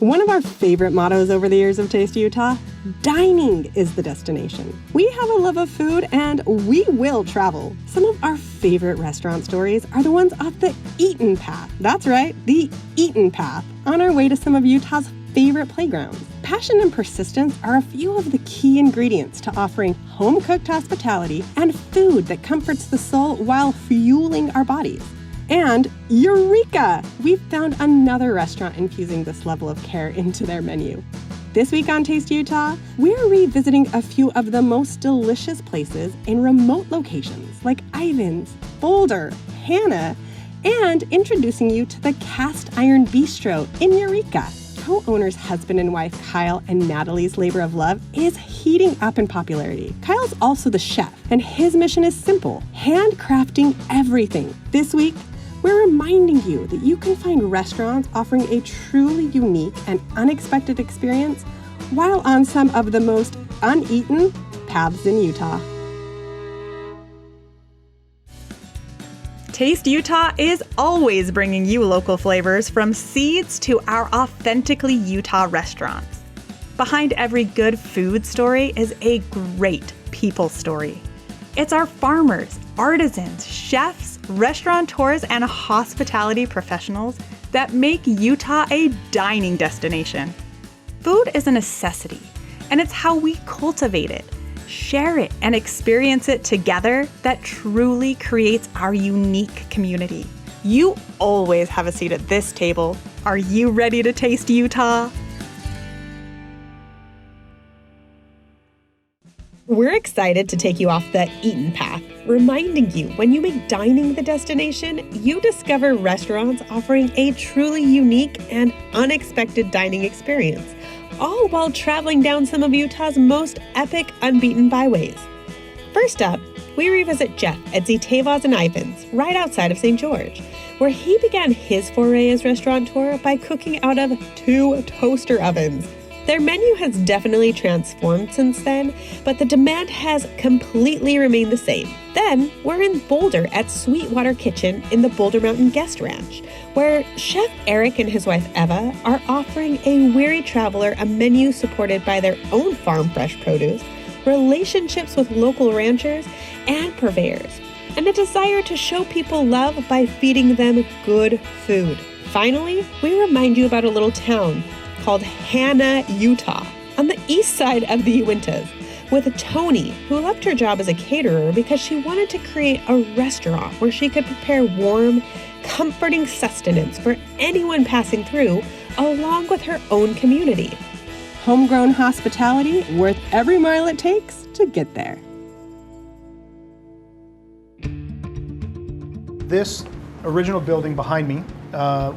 One of our favorite mottos over the years of Taste Utah, dining is the destination. We have a love of food and we will travel. Some of our favorite restaurant stories are the ones off the Eaton Path. That's right, the Eaton Path, on our way to some of Utah's favorite playgrounds. Passion and persistence are a few of the key ingredients to offering home-cooked hospitality and food that comforts the soul while fueling our bodies. And Eureka! We've found another restaurant infusing this level of care into their menu. This week on Taste Utah, we're revisiting a few of the most delicious places in remote locations like Ivins, Boulder, Hannah, and introducing you to the Cast Iron Bistro in Eureka. Co-owners husband and wife Kyle and Natalie's labor of love is heating up in popularity. Kyle's also the chef, and his mission is simple, handcrafting everything. This week, we're reminding you that you can find restaurants offering a truly unique and unexpected experience while on some of the most uneaten paths in Utah. Taste Utah is always bringing you local flavors from seeds to our authentically Utah restaurants. Behind every good food story is a great people story. It's our farmers, artisans, chefs, restaurateurs, and hospitality professionals that make Utah a dining destination. Food is a necessity, and it's how we cultivate it, share it, and experience it together that truly creates our unique community. You always have a seat at this table. Are you ready to taste Utah? We're excited to take you off the Eaton Path, reminding you when you make dining the destination, you discover restaurants offering a truly unique and unexpected dining experience, all while traveling down some of Utah's most epic unbeaten byways. First up, we revisit Jeff at Xeteva's in Ivins, right outside of St. George, where he began his foray as restaurateur by cooking out of 2 toaster ovens. Their menu has definitely transformed since then, but the demand has completely remained the same. Then, we're in Boulder at Sweetwater Kitchen in the Boulder Mountain Guest Ranch, where Chef Eric and his wife Eva are offering a weary traveler a menu supported by their own farm fresh produce, relationships with local ranchers and purveyors, and a desire to show people love by feeding them good food. Finally, we remind you about a little town called Hannah, Utah, on the east side of the Uintas, with Tony, who left her job as a caterer because she wanted to create a restaurant where she could prepare warm, comforting sustenance for anyone passing through, along with her own community. Homegrown hospitality worth every mile it takes to get there. This original building behind me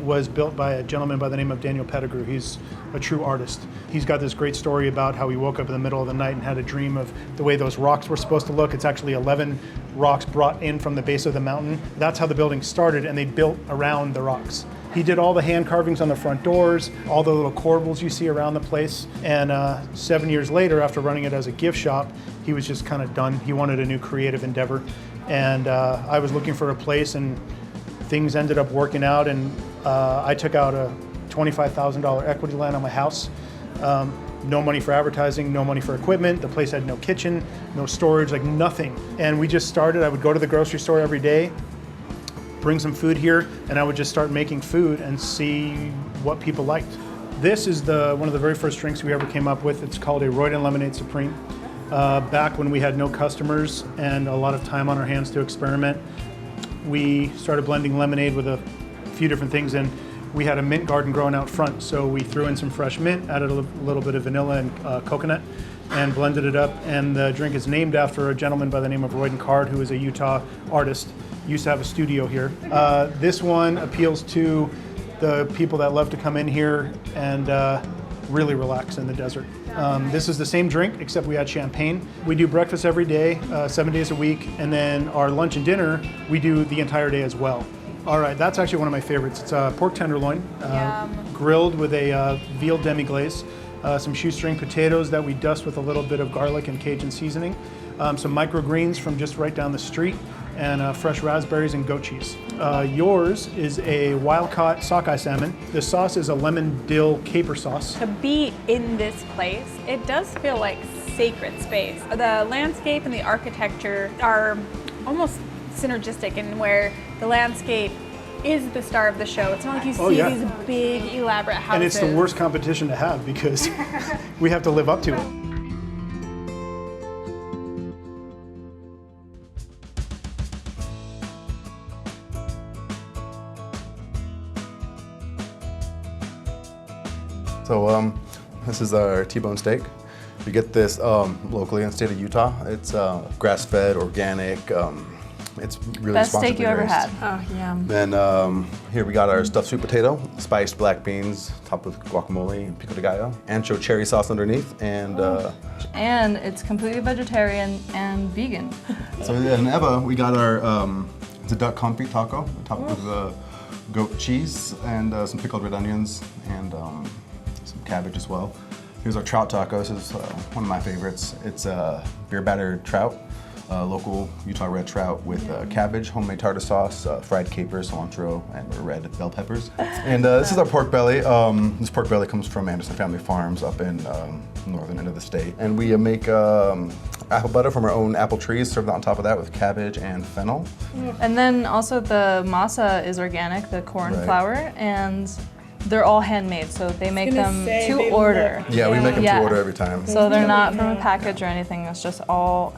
was built by a gentleman by the name of Daniel Pettigrew. He's a true artist. He's got this great story about how he woke up in the middle of the night and had a dream of the way those rocks were supposed to look. It's actually 11 rocks brought in from the base of the mountain. That's how the building started, and they built around the rocks. He did all the hand carvings on the front doors, all the little corbels you see around the place. And 7 years later, after running it as a gift shop, he was just kind of done. He wanted a new creative endeavor. And I was looking for a place, and things ended up working out, and I took out a $25,000 equity line on my house. No money for advertising, no money for equipment. The place had no kitchen, no storage, like nothing. And we just started. I would go to the grocery store every day, bring some food here, and I would just start making food and see what people liked. This is one of the very first drinks we ever came up with. It's called a Royden Lemonade Supreme. Back when we had no customers and a lot of time on our hands to experiment, we started blending lemonade with a few different things, and we had a mint garden growing out front, so we threw in some fresh mint, added a little bit of vanilla and coconut, and blended it up. And the drink is named after a gentleman by the name of Royden Card, who is a Utah artist. Used to have a studio here. This one appeals to the people that love to come in here and really relax in the desert. This is the same drink, except we add champagne. We do breakfast every day, 7 days a week, and then our lunch and dinner, we do the entire day as well. All right, that's actually one of my favorites. It's a pork tenderloin, grilled with a veal demi-glace, some shoestring potatoes that we dust with a little bit of garlic and Cajun seasoning, some microgreens from just right down the street, and fresh raspberries and goat cheese. Yours is a wild-caught sockeye salmon. The sauce is a lemon dill caper sauce. To be in this place, it does feel like sacred space. The landscape and the architecture are almost synergistic in where the landscape is the star of the show. It's not like you see these big, elaborate houses. And it's the worst competition to have because we have to live up to it. So this is our T-bone steak. We get this locally in the state of Utah. It's grass-fed, organic. It's really best steak you ever raised. had. Oh, yeah. Then here we got our stuffed sweet potato, spiced black beans, topped with guacamole and pico de gallo, ancho cherry sauce underneath, and And it's completely vegetarian and vegan. so in Eva we got our it's a duck confit taco, topped with goat cheese and some pickled red onions and some cabbage as well. Here's our trout taco. This is one of my favorites. It's beer battered trout. Local Utah red trout with cabbage, homemade tartar sauce, fried capers, cilantro, and red bell peppers. And this is our pork belly. This pork belly comes from Anderson Family Farms up in northern end of the state. And we make apple butter from our own apple trees, served on top of that with cabbage and fennel. And then also the masa is organic, the corn flour, and they're all handmade, so they make them to order. Yeah, we make them to order every time. So they're not from a package or anything. It's just all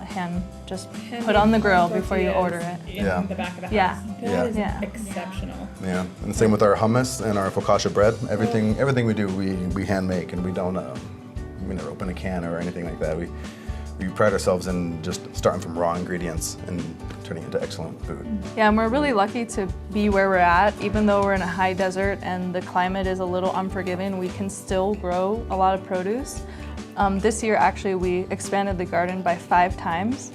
just put on the grill before you order it. Yeah. The back of the house. Yeah. Yeah. Yeah. Exceptional. Yeah, and the same with our hummus and our focaccia bread. Everything we do, we hand make, and we don't we never open a can or anything like that. We pride ourselves in just starting from raw ingredients and turning into excellent food. Yeah, and we're really lucky to be where we're at. Even though we're in a high desert and the climate is a little unforgiving, we can still grow a lot of produce. This year, actually, we expanded the garden by 5 times.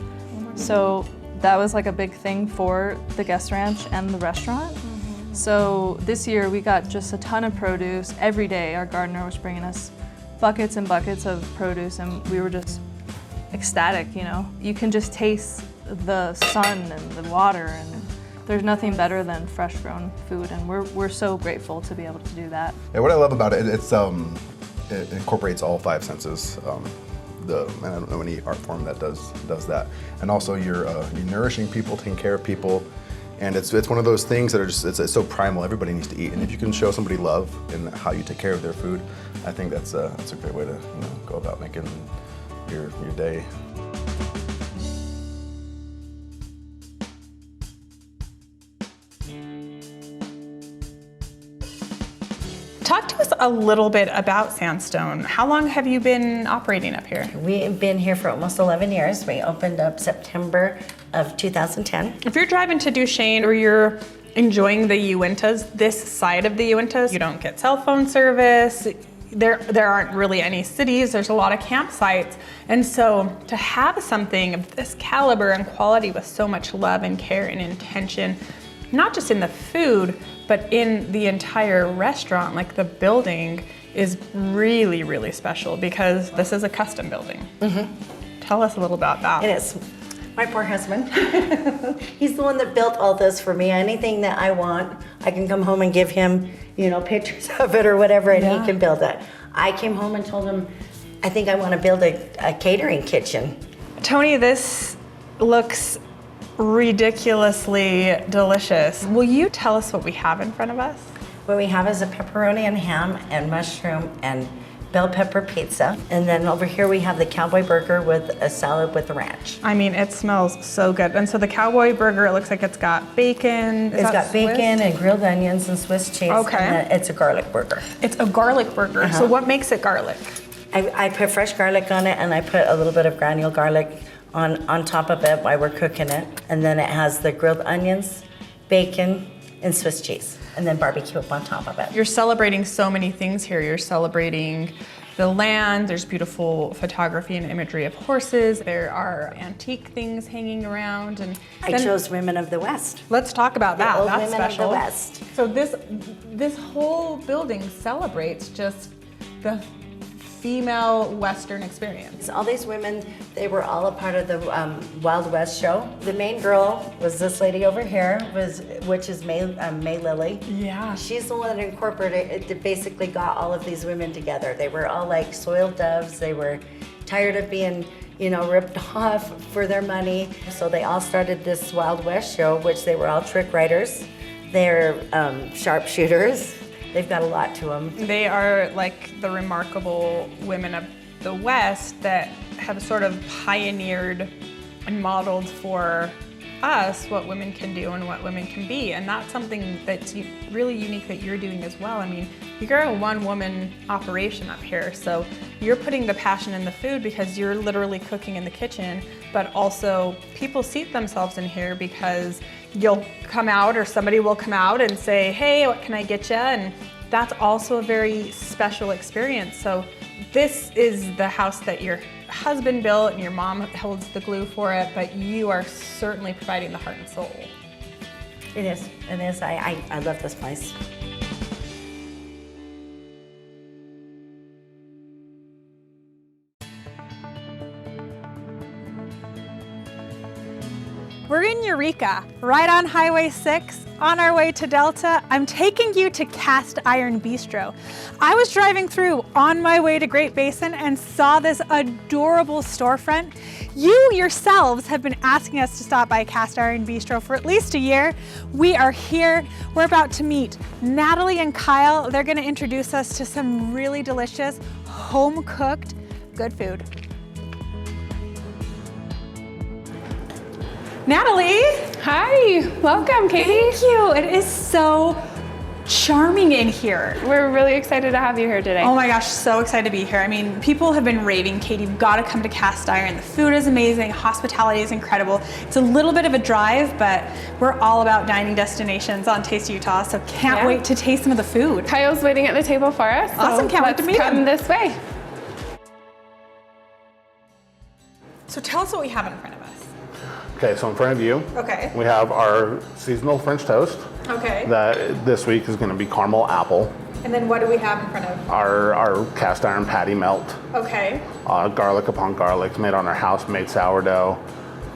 So that was like a big thing for the guest ranch and the restaurant. So this year, we got just a ton of produce. Every day, our gardener was bringing us buckets and buckets of produce, and we were just ecstatic, you know. You can just taste the sun and the water, and there's nothing better than fresh grown food, and we're so grateful to be able to do that. Yeah, what I love about it, it incorporates all 5 senses. And I don't know any art form that does that. And also you're nourishing people, taking care of people, and it's one of those things that are just it's so primal. Everybody needs to eat, and if you can show somebody love in how you take care of their food, I think that's a great way to go about making your day. Talk to us a little bit about Sandstone. How long have you been operating up here? We've been here for almost 11 years. We opened up September of 2010. If you're driving to Duchesne or you're enjoying the Uintas, this side of the Uintas, you don't get cell phone service. There aren't really any cities. There's a lot of campsites. And so to have something of this caliber and quality with so much love and care and intention, not just in the food, but in the entire restaurant, like the building is really, really special because this is a custom building. Tell us a little about that. It is. My poor husband. He's the one that built all this for me. Anything that I want, I can come home and give him, pictures of it or whatever, and he can build it. I came home and told him, I think I want to build a catering kitchen. Tony, this looks ridiculously delicious. Will you tell us what we have in front of us? What we have is a pepperoni and ham and mushroom and bell pepper pizza. And then over here we have the cowboy burger with a salad with the ranch. I mean, it smells so good. And so the cowboy burger, it looks like it's got bacon. It's got bacon and grilled onions and Swiss cheese. Okay. And then it's a garlic burger. It's a garlic burger. So what makes it garlic? I put fresh garlic on it, and I put a little bit of granule garlic on top of it while we're cooking it. And then it has the grilled onions, bacon, and Swiss cheese, and then barbecue up on top of it. You're celebrating so many things here. You're celebrating the land. There's beautiful photography and imagery of horses. There are antique things hanging around. And I chose Women of the West. let's talk about that. Old That's Women special. of the West. So this whole building celebrates just the female Western experience. All these women, they were all a part of the Wild West show. The main girl was this lady over here, which is May Lily. Yeah. She's the one that incorporated, it basically got all of these women together. They were all like soiled doves. They were tired of being, ripped off for their money. So they all started this Wild West show, which they were all trick writers. They're sharpshooters. They've got a lot to them. They are like the remarkable women of the West that have sort of pioneered and modeled for us what women can do and what women can be. And that's something that's really unique that you're doing as well. I mean, you're a one-woman operation up here, so you're putting the passion in the food because you're literally cooking in the kitchen, but also people seat themselves in here because you'll come out or somebody will come out and say, hey, what can I get you? And that's also a very special experience. So this is the house that your husband built and your mom holds the glue for it, but you are certainly providing the heart and soul. It is. I love this place. We're in Eureka, right on Highway 6, on our way to Delta. I'm taking you to Cast Iron Bistro. I was driving through on my way to Great Basin and saw this adorable storefront. You yourselves have been asking us to stop by Cast Iron Bistro for at least a year. We are here. We're about to meet Natalie and Kyle. They're gonna introduce us to some really delicious, home-cooked, good food. Natalie. Hi, welcome, Katy. Thank you. It is so charming in here. We're really excited to have you here today. Oh my gosh, so excited to be here. I mean, people have been raving, Katy, you've got to come to Cast Iron. The food is amazing, hospitality is incredible. It's a little bit of a drive, but we're all about dining destinations on Taste Utah, so can't wait to taste some of the food. Kyle's waiting at the table for us. Awesome, so can't wait to meet come him. this way. So tell us what we have in front of us. Okay, so in front of you, we have our seasonal French toast. Okay. That this week is going to be caramel apple. And then what do we have in front of? Our cast iron patty melt. Okay. Garlic upon garlic, made on our house-made sourdough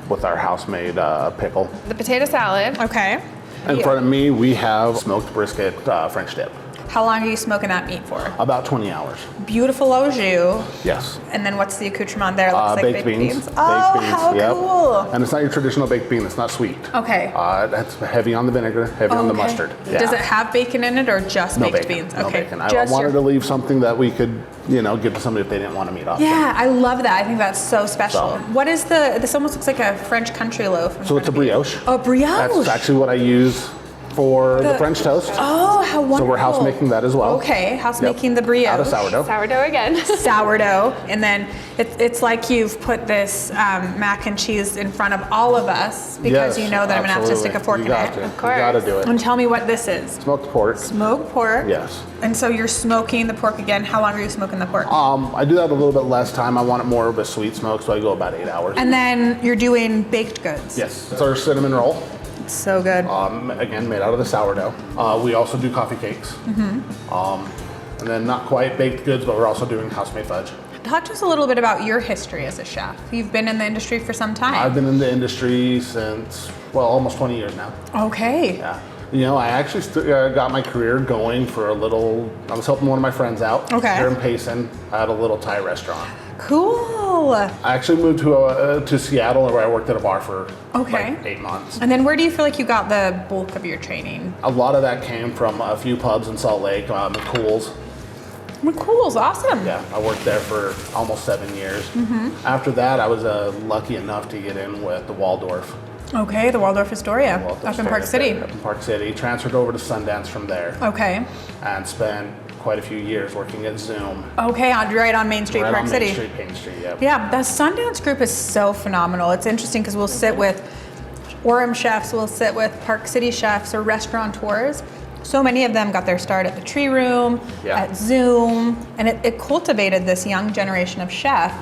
with our house-made pickle. The potato salad. Okay. In front of me, we have smoked brisket French dip. How long are you smoking that meat for? About 20 hours. Beautiful au jus. Yes. And then what's the accoutrement there? Looks like baked beans. Oh, Baked beans, how yep. cool. And it's not your traditional baked bean, it's not sweet. Okay. That's heavy on the vinegar, heavy on the mustard. Yeah. Does it have bacon in it or just No baked bacon, beans? no Okay. bacon. I wanted to leave something that we could, give to somebody if they didn't want a meat option. Yeah, I love that. I think that's so special. So- What is this almost looks like a French country loaf. So it's a brioche. Oh, brioche. That's actually what I use for the French toast. Oh, how wonderful. So we're house making that as well. Okay, house making the brioche. Out of sourdough. Sourdough again. Sourdough. And then it's like you've put this mac and cheese in front of all of us because you know that I'm going to have to stick a fork in it. Of course. You got to do it. And tell me what this is. Smoked pork. Smoked pork. Yes. And so you're smoking the pork again. How long are you smoking the pork? I do that a little bit less time. I want it more of a sweet smoke, so I go about 8 hours. And then you're doing baked goods. Yes. It's our cinnamon roll. It's so good. Again, made out of the sourdough. We also do coffee cakes. And then not quite baked goods, but we're also doing house-made fudge. Talk to us a little bit about your history as a chef. You've been in the industry for some time. I've been in the industry since, almost 20 years now. Okay. Yeah. I actually got my career going for a little, I was helping one of my friends out here in Payson at a little Thai restaurant. Cool. I actually moved to Seattle where I worked at a bar for like 8 months. And then where do you feel like you got the bulk of your training? A lot of that came from a few pubs in Salt Lake, McCool's. McCool's, awesome. Yeah, I worked there for almost 7 years. After that, I was lucky enough to get in with the Waldorf. Okay, the Waldorf Astoria, up in Park City. Up in Park City. Transferred over to Sundance from there. Okay. And spent quite a few years working at Zoom. Okay, right on Main Street, Park City. Main Street, yeah. Yeah, the Sundance group is so phenomenal. It's interesting because we'll sit with Orem chefs, we'll sit with Park City chefs or restaurateurs. So many of them got their start at the Tree Room, at Zoom, and it cultivated this young generation of chef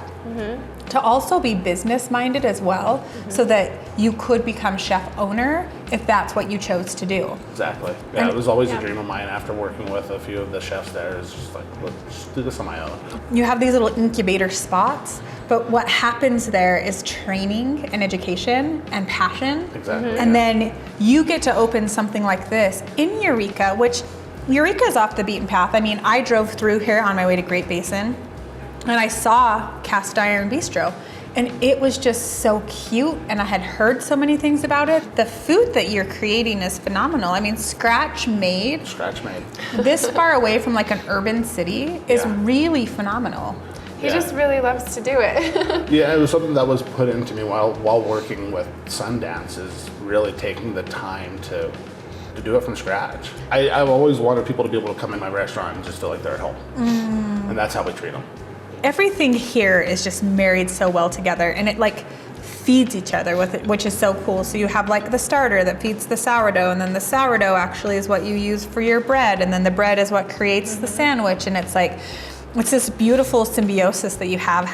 to also be business minded as well, so that you could become chef owner if that's what you chose to do. Exactly. Yeah, it was always a dream of mine after working with a few of the chefs there. It's just like, let's do this on my own. You have these little incubator spots, but what happens there is training and education and passion. Exactly. And then you get to open something like this in Eureka, which Eureka is off the beaten path. I mean, I drove through here on my way to Great Basin, and I saw Cast Iron Bistro, and it was just so cute, and I had heard so many things about it. The food that you're creating is phenomenal. I mean, scratch made. Scratch made. This far away from like an urban city is really phenomenal. He just really loves to do it. Yeah, it was something that was put into me while working with Sundance, is really taking the time to do it from scratch. I've always wanted people to be able to come in my restaurant and just feel like they're at home. And that's how we treat them. Everything here is just married so well together, and it like feeds each other with it, which is so cool. So you have like the starter that feeds the sourdough, and then the sourdough actually is what you use for your bread, and then the bread is what creates the sandwich, and it's like, it's this beautiful symbiosis that you have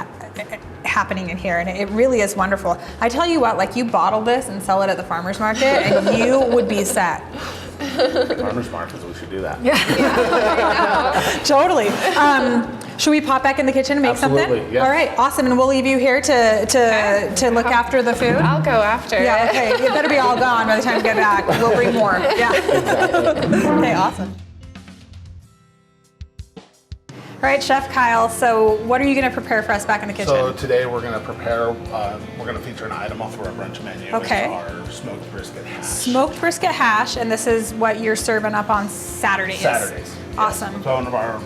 happening in here, and it really is wonderful. I tell you what, like, you bottle this and sell it at the farmer's market, and you would be set. Farmers markets, we should do that. Totally. Should we pop back in the kitchen and make Absolutely, something? yes. All right, awesome. And we'll leave you here to look after the food. I'll go after. Yeah, okay. It better be all gone by the time we get back. We'll bring more. Yeah. Okay, awesome. All right, Chef Kyle, so what are you going to prepare for us back in the kitchen? So today we're going to prepare, we're going to feature an item off of our brunch menu. Okay. It's our smoked brisket hash. Smoked brisket hash, and this is what you're serving up on Saturdays. Saturdays. Awesome. Yes. So one of our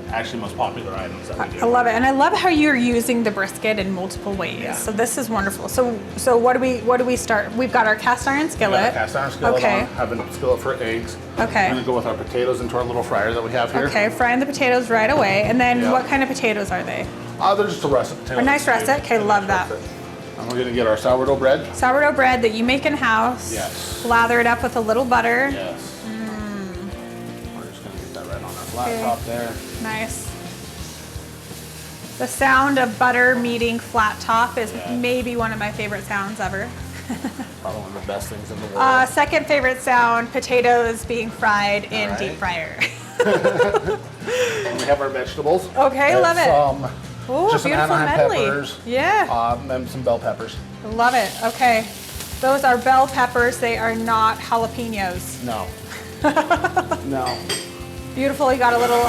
actually most popular items that we do. I love it, and I love how you're using the brisket in multiple ways. Yeah. So this is wonderful. So what do we start? We've got our cast iron skillet. We got a cast iron skillet Okay. on, have a skillet for eggs. Okay. We're going to go with our potatoes into our little fryer that we have here. Okay, frying the potatoes right away, and then Yeah. what kind of potatoes are they? They're just a russet potato. A nice russet. Okay, love that. And we're going to get our sourdough bread. Sourdough bread that you make in house. Yes. Lather it up with a little butter. Yes. We're just going to get that right on our flat top there. Nice. The sound of butter meeting flat top is maybe one of my favorite sounds ever. Probably one of the best things in the world. Second favorite sound, potatoes being fried in deep fryer. And we have our vegetables. Okay, love it. Ooh, Just some beautiful Anaheim medley. peppers. Yeah. And some bell peppers. Love it. Okay. Those are bell peppers. They are not jalapenos. No. No. Beautiful. You got a little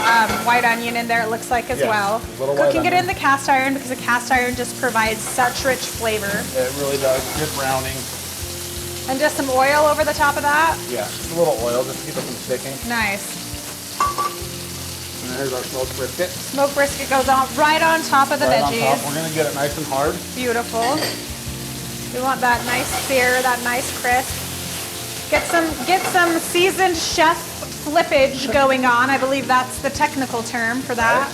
white onion in there, it looks like, as Yes, well. little white Cooking it onion. in the cast iron because the cast iron just provides such rich flavor. It really does. Good browning. And just some oil over the top of that. Yeah, just a little oil just to keep it from sticking. Nice. And here's our smoked brisket. Smoked brisket goes on right on top of the Right on veggies. top. We're going to get it nice and hard. Beautiful. We want that nice sear, that nice crisp. Get some seasoned chef flippage going on. I believe that's the technical term for that.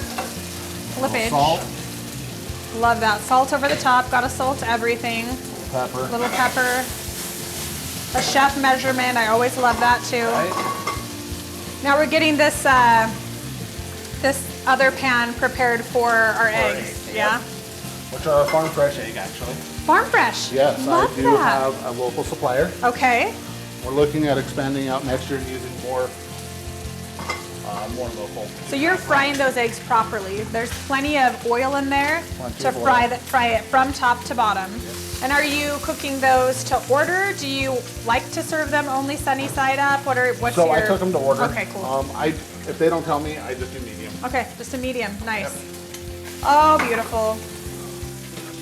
Flippage. Salt. Love that. Salt over the top. Got to salt everything. Pepper. Little pepper. A chef measurement. I always love that too. Right. Now we're getting this this other pan prepared for our eggs. eggs, Yeah. Which are a farm fresh egg, actually. Farm fresh. Yes, Love I do that. have a local supplier. Okay. We're looking at expanding out next year and using more local. So you're frying those eggs properly. There's plenty of oil in there Plenty to of oil. fry it from top to bottom. And are you cooking those to order? Do you like to serve them only sunny side up? What's So your... I took them to order. Okay, cool. If they don't tell me, I just do medium. Okay, just a medium. Nice. Oh, beautiful.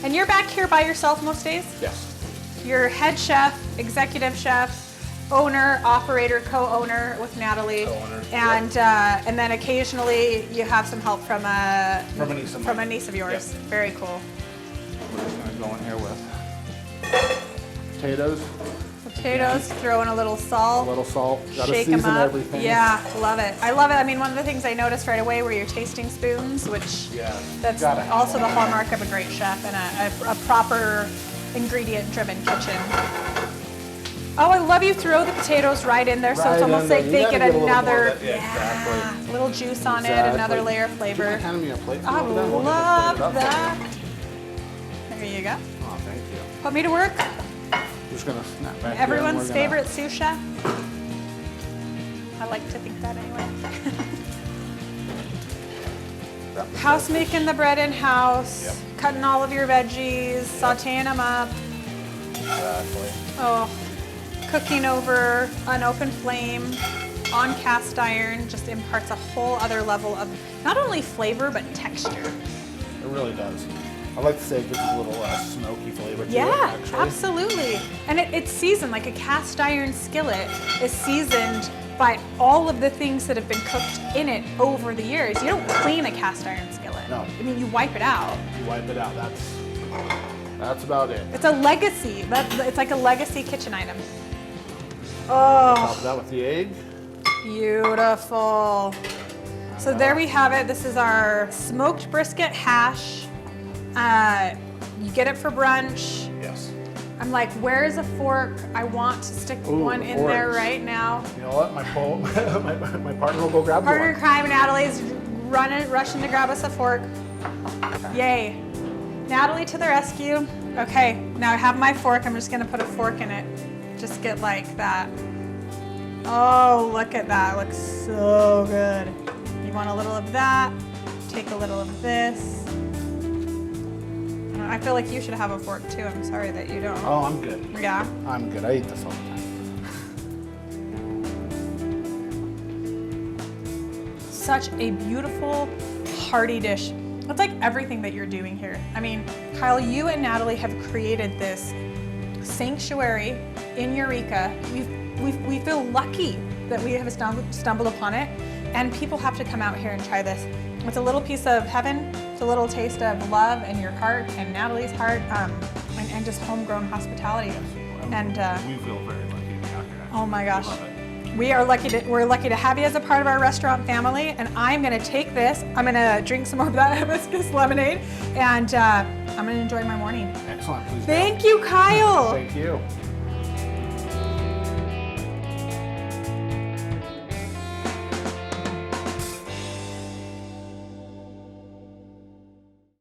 And you're back here by yourself most days? Yes. You're head chef, executive chef, owner, operator, co-owner with Natalie. Co-owner, And then occasionally you have some help from a From a niece of mine. yours. Yep. Very cool. We're just going to go in here with potatoes, Potatoes, throw in a little a salt. little salt. Got to Shake them season up. everything. Yeah, love it. I love it. I mean, one of the things I noticed right away were your tasting spoons, which that's gotta have also one. the hallmark of a great chef and a proper ingredient-driven kitchen. Oh, I love you throw the potatoes right in there, so Right it's almost in like there. they You get gotta get a little more another, of that- yeah, exactly. little juice on it, Exactly. another layer of Do you flavor. mind handing me a plate? I We'll get this love plated up. that. Here you go. Oh, thank you. Put me to work. I'm just gonna snap back here and Everyone's we're favorite sous chef. I like to think that anyway. House making the bread in house, Yep. cutting all of your veggies, sauteing them up. Exactly. Oh, cooking over an open flame on cast iron just imparts a whole other level of not only flavor but texture. It really does. I like to say it gives a little smoky flavor to it, Yeah, actually. absolutely. And it's seasoned, like a cast iron skillet is seasoned by all of the things that have been cooked in it over the years. You don't clean a cast iron skillet. No. I mean, you wipe it out. You wipe it out. That's about it. It's a legacy. It's like a legacy kitchen item. Top Oh, of that with the egg. beautiful. So there we have it. This is our smoked brisket hash. You get it for brunch. Yes. I'm like, where's a fork? I want to stick Ooh, one in there forks. right now. You know what? My partner will go grab Partner in one. crime, Natalie's rushing to grab us a fork. Yay. Natalie to the rescue. Okay, now I have my fork. I'm just gonna put a fork in it. Just get like that. Oh, look at that. Looks so good. You want a little of that. Take a little of this. I feel like you should have a fork too. I'm sorry that you don't. Oh, I'm good. Yeah. I'm good. I eat this all the time. Such a beautiful, hearty dish. It's like everything that you're doing here. I mean, Kyle, you and Natalie have created this sanctuary in Eureka. We feel lucky that we have stumbled upon it, and people have to come out here and try this. It's a little piece of heaven. It's a little taste of love in your heart and Natalie's heart, and just homegrown hospitality. And we feel very lucky to be out here. oh my gosh. Love it. We're lucky to have you as a part of our restaurant family, and I'm gonna take this, I'm gonna drink some more of that hibiscus lemonade, and I'm gonna enjoy my morning. Excellent. Please. Thank you, Kyle. Thank you.